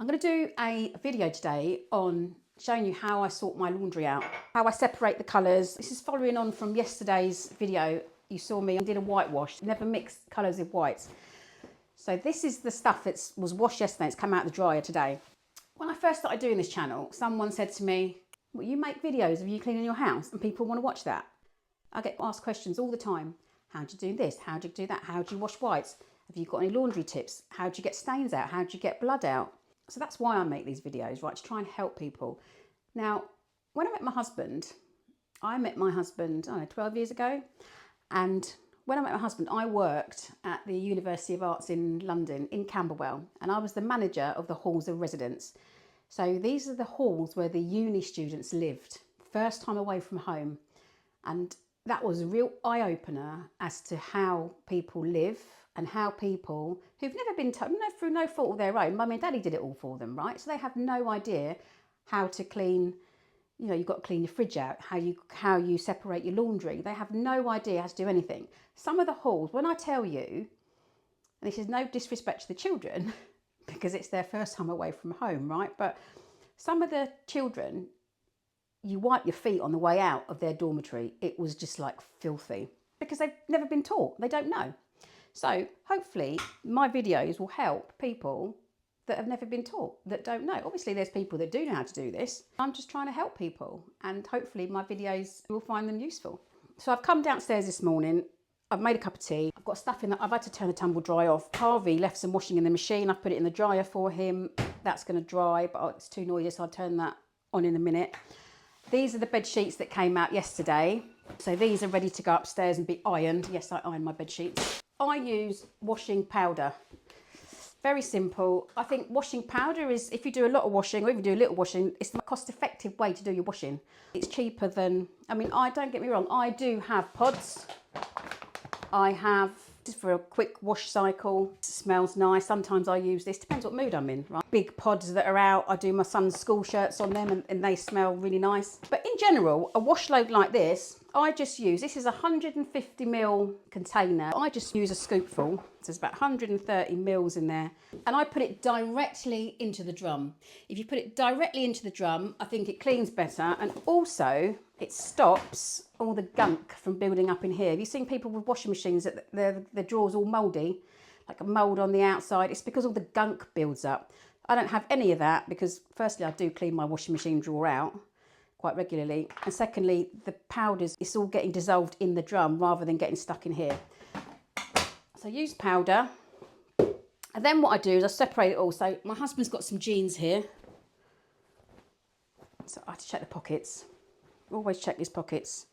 I'm going to do a video today on showing you how I sort my laundry out, how I separate the colours. This is following on from yesterday's video. You saw me, I did a whitewash, never mixed colours with whites. So this is the stuff that was washed yesterday, it's come out of the dryer today. When I first started doing this channel, someone said to me, well, you make videos of you cleaning your house and people want to watch that. I get asked questions all the time. How do you do this? How do you do that? How do you wash whites? Have you got any laundry tips? How do you get stains out? How do you get blood out? So that's why I make these videos, right? To try and help people. Now, when I met my husband, I don't know, 12 years ago. And when I met my husband, I worked at the University of Arts in London, in Camberwell, and I was the manager of the halls of residence. So these are the halls where the uni students lived, first time away from home. And that was a real eye-opener as to how people live and how people who've never been told, through no fault of their own, mummy and daddy did it all for them, right? So they have no idea how to clean, you've got to clean your fridge out, how you separate your laundry. They have no idea how to do anything. Some of the halls, when I tell you, and this is no disrespect to the children, because it's their first time away from home, right? But some of the children, you wipe your feet on the way out of their dormitory. It was just like filthy because they've never been taught. They don't know. So hopefully my videos will help people that have never been taught, that don't know. Obviously there's people that do know how to do this. I'm just trying to help people and hopefully my videos will find them useful. So I've come downstairs this morning. I've made a cup of tea. I've got stuff in that. I've had to turn the tumble dry off. Harvey left some washing in the machine. I've put it in the dryer for him. That's going to dry, but it's too noisy, so I'll turn that on in a minute. These are the bed sheets that came out yesterday. So these are ready to go upstairs and be ironed. Yes, I iron my bed sheets. I use washing powder. Very simple. I think washing powder is, if you do a lot of washing or even do a little washing, it's the cost-effective way to do your washing. It's cheaper than, don't get me wrong, I do have pods. I have, just for a quick wash cycle. It smells nice. Sometimes I use this, depends what mood I'm in, right? Big pods that are out, I do my son's school shirts on them and they smell really nice. But in general, a wash load like this, I just use, this is a 150 ml container. I just use a scoopful. So there's about 130 mils in there. And I put it directly into the drum. If you put it directly into the drum, I think it cleans better. And also it stops all the gunk from building up in here. Have you seen people with washing machines that the drawers all mouldy, like a mould on the outside? It's because all the gunk builds up. I don't have any of that because firstly, I do clean my washing machine drawer out quite regularly. And secondly, the powders, it's all getting dissolved in the drum rather than getting stuck in here. So I use powder. And then what I do is I separate it all. So my husband's got some jeans here. So I have to check the pockets. Always check his pockets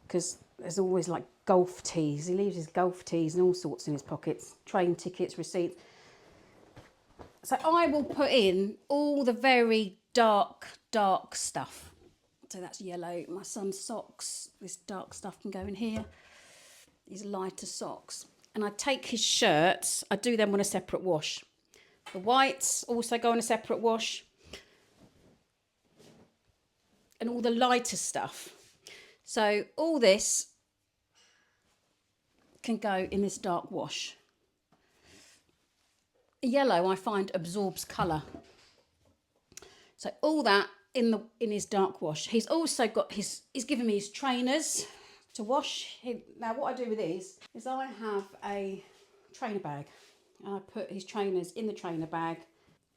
because there's always like golf tees. He leaves his golf tees and all sorts in his pockets. Train tickets, receipts. So I will put in all the very dark stuff. So that's yellow. My son's socks, this dark stuff can go in here. These lighter socks. And I take his shirts, I do them on a separate wash. The whites also go on a separate wash. And all the lighter stuff. So all this can go in this dark wash. Yellow I find absorbs colour. So all that in his dark wash. He's also got he's given me his trainers to wash. Now what I do with these is I have a trainer bag and I put his trainers in the trainer bag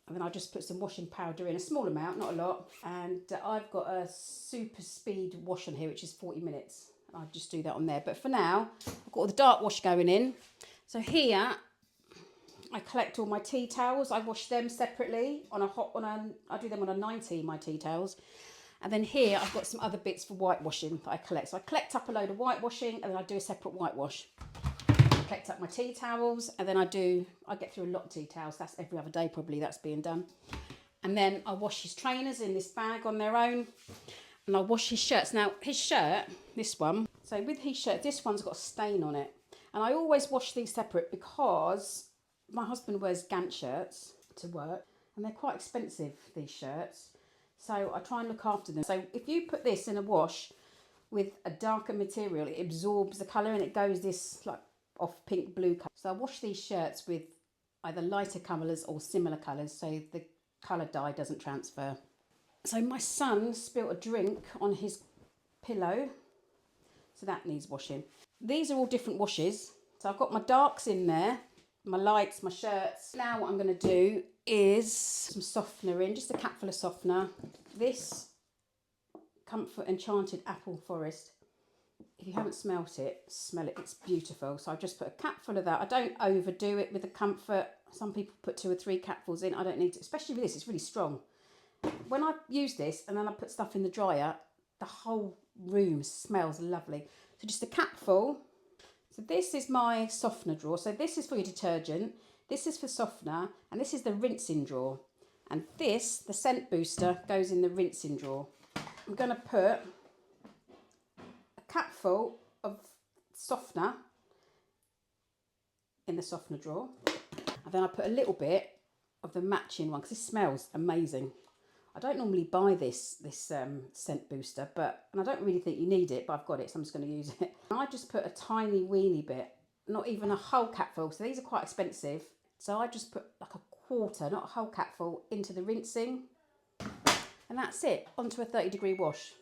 and then I just put some washing powder in, a small amount, not a lot. And I've got a super speed wash on here, which is 40 minutes. I just do that on there. But for now, I've got all the dark wash going in. So here, I collect all my tea towels. I wash them separately I do them on a 90, my tea towels. And then here I've got some other bits for whitewashing that I collect. So I collect up a load of whitewashing and then I do a separate whitewash. I collect up my tea towels and then I get through a lot of tea towels. That's every other day probably that's being done. And then I wash his trainers in this bag on their own. And I wash his shirts. Now his shirt, this one, so with his shirt, this one's got a stain on it. And I always wash these separate because my husband wears Gant shirts to work and they're quite expensive, these shirts. So I try and look after them. So if you put this in a wash with a darker material, it absorbs the colour and it goes this like off pink blue colour. So I wash these shirts with either lighter colours or similar colours so the colour dye doesn't transfer. So my son spilt a drink on his pillow, so that needs washing. These are all different washes. So I've got my darks in there, my lights, my shirts. Now what I'm going to do is some softener in, just a capful of softener. This Comfort Enchanted Apple Forest. If you haven't smelt it, smell it, it's beautiful. So I just put a capful of that. I don't overdo it with the Comfort. Some people put 2 or 3 capfuls in. I don't need to, especially with this, it's really strong. When I use this and then I put stuff in the dryer, the whole room smells lovely. So just a capful. So this is my softener drawer. So this is for your detergent, this is for softener, and this is the rinsing drawer. And this, the scent booster, goes in the rinsing drawer. I'm going to put a capful of softener in the softener drawer. And then I put a little bit of the matching one, because this smells amazing. I don't normally buy this scent booster, and I don't really think you need it, but I've got it, so I'm just going to use it. And I just put a tiny weeny bit, not even a whole capful, so these are quite expensive. So I just put like a quarter, not a whole capful, into the rinsing. And that's it, onto a 30-degree wash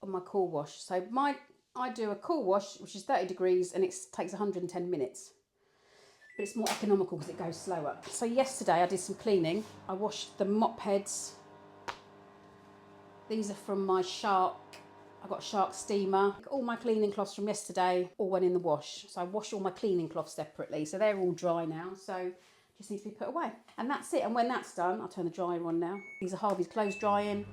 on my cool wash. So I do a cool wash, which is 30 degrees, and it takes 110 minutes. But it's more economical because it goes slower. So yesterday I did some cleaning. I washed the mop heads. These are from my Shark. I got a Shark steamer. All my cleaning cloths from yesterday all went in the wash. So I washed all my cleaning cloths separately. So they're all dry now. So just need to be put away. And that's it. And when that's done, I'll turn the dryer on now. These are Harvey's clothes drying.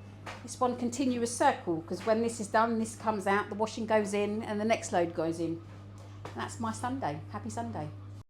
This one continuous circle, because when this is done, this comes out, the washing goes in, and the next load goes in. And that's my Sunday. Happy Sunday.